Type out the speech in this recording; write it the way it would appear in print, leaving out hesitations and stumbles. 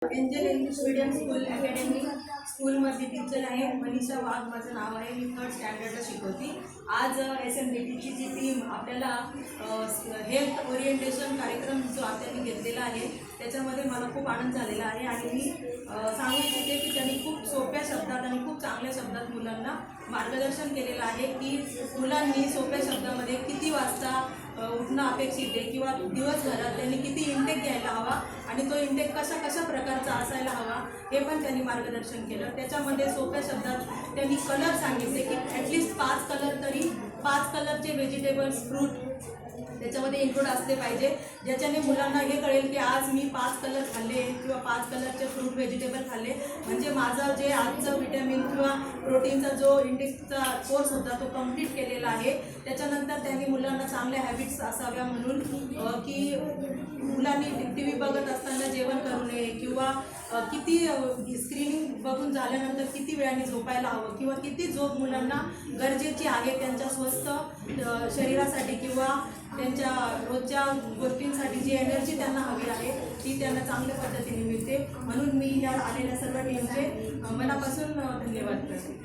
Angel English medium school academy स्कूलमध्ये teacher आहे. मनीषा वाघ माझं नाव आहे. मी 3rd स्टँडर्डला शिकवते. आज SMDTची जी टीम आपल्याला हेल्थ ओरिएंटेशन कार्यक्रम जो आता मी घेतलेला आहे त्याच्यामध्ये मला खूप आनंद झालेला आहे आणि मी सांगू इच्छिते की त्यांनी खूप सोप्या शब्दात आणि खूप चांगल्या शब्दात मुलांना मार्गदर्शन केलेलं आहे की मुलांनी सोप्या शब्दामध्ये किती वाजता उठणं अपेक्षित आहे किंवा दिवसभरात त्यांनी किती इंटेक घ्यायला हवा आणि तो इंटेक कशा प्रकारचा असायला हवा हे पण त्यांनी मार्गदर्शन केलं. त्याच्यामध्ये सोप्या शब्दात त्यांनी कलर सांगितले की ॲटलिस्ट 5 कलर तरी 5 कलरचे व्हेजिटेबल्स फ्रूट त्याच्यामध्ये इन्क्लूड असले पाहिजे, ज्याच्याने मुलांना हे कळेल की आज मी 5 कलर खाल्ले किंवा 5 कलरचे फ्रूट व्हेजिटेबल खाल्ले म्हणजे माझं जे आजचं विटॅमिन किंवा प्रोटीनचा जो इंटेकचा कोर्स होता तो कंप्लीट केलेला आहे. त्याच्यानंतर त्यांनी मुलांना चांगल्या हॅबिट्स असाव्या म्हणून की मुलांनी TV बघत असताना जेवण करू नये किंवा किती स्क्रीनिंग बघून झाल्यानंतर किती वेळाने झोपायला हवं किंवा किती झोप मुलांना गरजेची आहे त्यांच्या स्वस्थ शरीरासाठी किंवा त्यांच्या रोजच्या गोष्टींसाठी जी एनर्जी त्यांना हवी आहे ती त्यांना चांगल्या पद्धतीने मिळते. म्हणून मी या आलेल्या सर्व टीमचे मनापासून धन्यवाद करते.